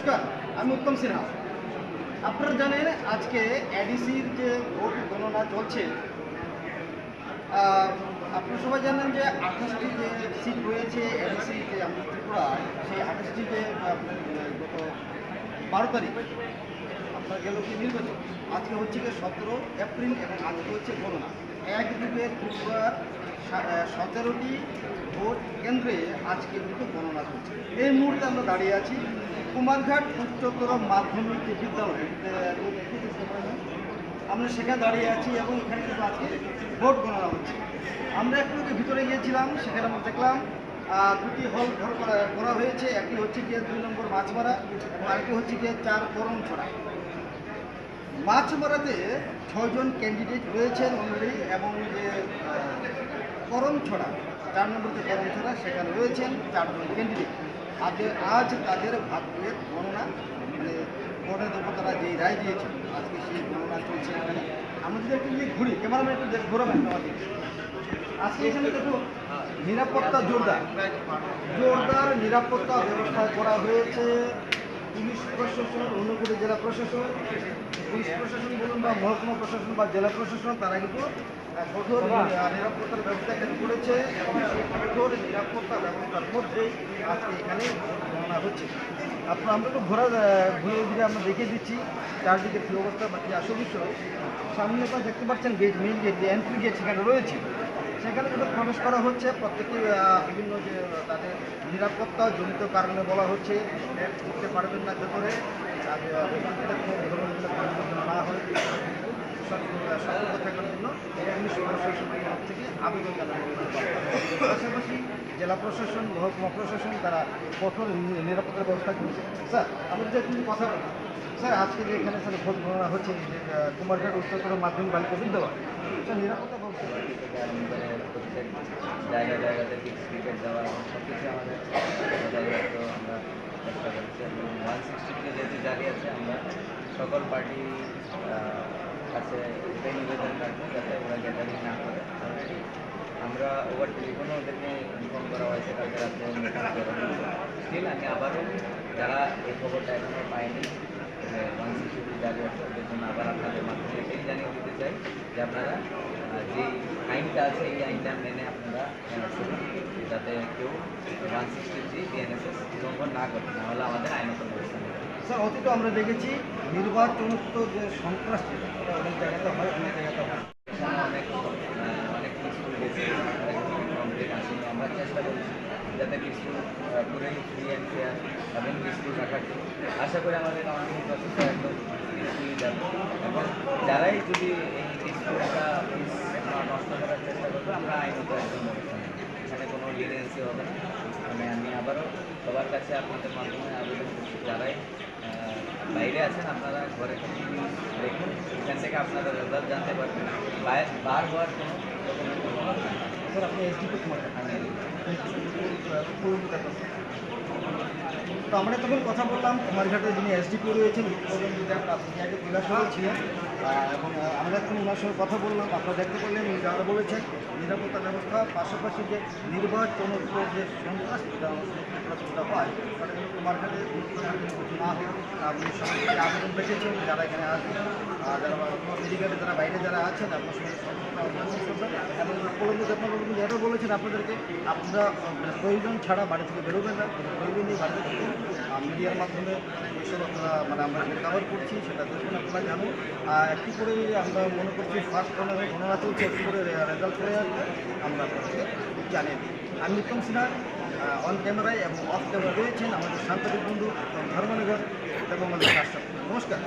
নমস্কার, আমি উত্তম সিনহা। আপনারা জানেন আজকে এডিসির যে ভোট গণনা চলছে। আপনারা সবাই জানেন যে 28টি যে সিট রয়েছে এডিসি যে আমাদের ত্রিপুরার, সেই 28টি যে আপনার গত 12 তারিখ আপনার গেল কি নির্বাচন, আজকে হচ্ছে কি 17 এপ্রিল এবং আজকে হচ্ছে গণনা। একদিকে ত্রিপুরার 17টি ভোট কেন্দ্রে আজকে কিন্তু গণনা চলছে। এই মুহূর্তে আমরা দাঁড়িয়ে আছি কুমারঘাট উচ্চতর মাধ্যমিক বিদ্যালয়, আমরা সেখানে দাঁড়িয়ে আছি এবং এখানে কিন্তু আজকে ভোট গণনা হচ্ছে। আমরা একটু ভিতরে গিয়েছিলাম, সেখানে আমরা দেখলাম দুটি হল ঘর করা হয়েছে। একটি হচ্ছে গিয়ে 2 নম্বর মাছমারা এবং আরেকটি হচ্ছে গিয়ে 4 করমছড়া। মাছমারাতে 6 জন ক্যান্ডিডেট রয়েছেন অলরেডি এবং যে করমছড়া 4 নম্বর যে করমছড়া সেখানে রয়েছেন 4 জন ক্যান্ডিডেট। আজ তাদের ভাগ্যের গণনা, মানে কোর্টের দেবতারা যেই রায় দিয়েছেন আজকে সেই গণনা চলছে এখানে। আমরা যদি একটু ঘুরি, ক্যামেরাম্যান একটু ঘোরাবেন আমাদের। আজকে এখানে দেখুন নিরাপত্তা জোরদার নিরাপত্তা ব্যবস্থা করা হয়েছে। পুলিশ প্রশাসন, ঊনকোটি জেলা প্রশাসন, পুলিশ প্রশাসন বলুন বা মহকুমা প্রশাসন বা জেলা প্রশাসন, তারা কিন্তু কঠোর নিরাপত্তার ব্যবস্থা এখানে করেছে এবং সেই কঠোর নিরাপত্তা ব্যবস্থার মধ্যেই আজকে এখানে গণনা হচ্ছে। আমরা একটু ঘুরে ঘুরে আমরা দেখিয়ে দিচ্ছি চারদিকে কী অবস্থা বা কী আসল বিষয়। সামনে আপনারা দেখতে পাচ্ছেন গেট, মেইন গেট, যে এন্ট্রি গেট সেখানে রয়েছে। সেখানে কিন্তু প্রবেশ করা হচ্ছে প্রত্যেকে বিভিন্ন যে তাদের নিরাপত্তা জনিত কারণে বলা হচ্ছে করতে পারবেন না ভেতরে, না হয় সতর্ক থাকার জন্য পুলিশ প্রশাসনের তরফ থেকে আবেদন জানানো হয়েছে। পাশাপাশি জেলা প্রশাসন, মহকুমা প্রশাসন তারা কঠোর নিরাপত্তার ব্যবস্থা করছে। স্যার আমাদের যে কিছু কথা বলি স্যার, আজকে যে এখানে স্যার ভোট গণনা হচ্ছে যে কুমারঘাট উচ্চতর মাধ্যমিক বালিকা বিদ্যালয়, স্যার নিরাপত্তা ব্যবস্থা প্রত্যেক জায়গাতে ফিক্স টিকিট দেওয়া সব কিছু আমাদের যথাযথ আমরা চেষ্টা করছি এবং 160 যেহেতু জারি আছে, আমরা সকল পার্টি কাছে এটাই নিবেদন রাখবো যাতে ওরা গ্যাদারিং না করে। অলরেডি আমরা ওভার টেলিফোনও ওদেরকে ইনফর্ম করা হয়েছে কালকে রাত্রে স্টিল আমি আবারও যারা এই খবরটা এখনও পায়নি যে 160 জারি আছে ওদের জন্য আবার আপনাদের মাধ্যমে এটাই জানিয়ে দিতে চাই যে আপনারা যে আইনটা আছে এই আইনটা মেনে আপনারা যাতে কেউ 163 বিএনএসএস লঙ্ঘন না করে, না হলে আমাদের আইনত ব্যবস্থা নেবে। স্যার অতীত আমরা দেখেছি নির্বাচনত্ব যে সন্ত্রাসী অনেক জায়গাতে হয়, অনেক জায়গাতে হয়, অনেক পিসফুল গেছে, কমপ্লিট আসেনি। আমরা চেষ্টা করছি যাতে পিসফুল পুরোই ফ্রি অ্যান্ড ফেয়ার এবং পিসফুল রাখার জন্য। আশা করি আমাদের কাউন্টিং প্রসেসটা একদম পিসফুলি যাবে এবং যারাই যদি এই পিসফুলটা নষ্ট করার চেষ্টা করবে আমরা আইনত একদম ব্যবস্থা নেব। এখানে কোনো লিনিয়েন্সি হবে না। মানে আমি আবারও সবার কাছে আপনাদের মাধ্যমে আবেদন করছি, যারাই বাইরে আছেন আপনারা ঘরে থেকে দেখুন, এখান থেকে আপনারা রেজাল্ট জানতে পারবেন। বার হওয়ার কোনো রকমের স্যার আপনি এসডিপি তো আমরা তখন কথা বললাম কুমারঘাটে যিনি এসডিপি রয়েছেন আপনি আগে কৈলাসহরে ছিলেন এবং আমরা এখন ওনার সঙ্গে কথা বললাম। আপনারা দেখতে পেলেন যারা বলেছেন নিরাপত্তা ব্যবস্থা, পাশাপাশি যে নির্বাচনোত্তর যে সন্ত্রাসটা হয় সেটা কিন্তু কুমারঘাটে না হয়। আপনি সবাইকে আবেদন রেখেছেন যারা এখানে আসবেন, যারা মেডিকেলে যারা বাইরে যারা আছেন আপনার সঙ্গে এবং আপনারা যেটা বলেছেন আপনাদেরকে আপনারা প্রয়োজন ছাড়া বাড়ি থেকে বেরোবেন না, প্রয়োজনই বাড়িতে থাকুন। মিডিয়ার মাধ্যমে এসব মানে আমরা যেটা কভার করছি সেটা দেখুন, আপনারা জানুন। একটু করে আমরা মনে করছি ফার্স্ট গণনা চলছে, একটু করে রেজাল্ট করে আমরা আপনাদেরকে জানিয়ে দিই। আমি উত্তম সিনহা অন ক্যামেরায় এবং অফ ক্যামেরা রয়েছেন আমাদের সাংবাদিক বন্ধু ধর্মনগর এবং আমাদের রাষ্ট্র। নমস্কার।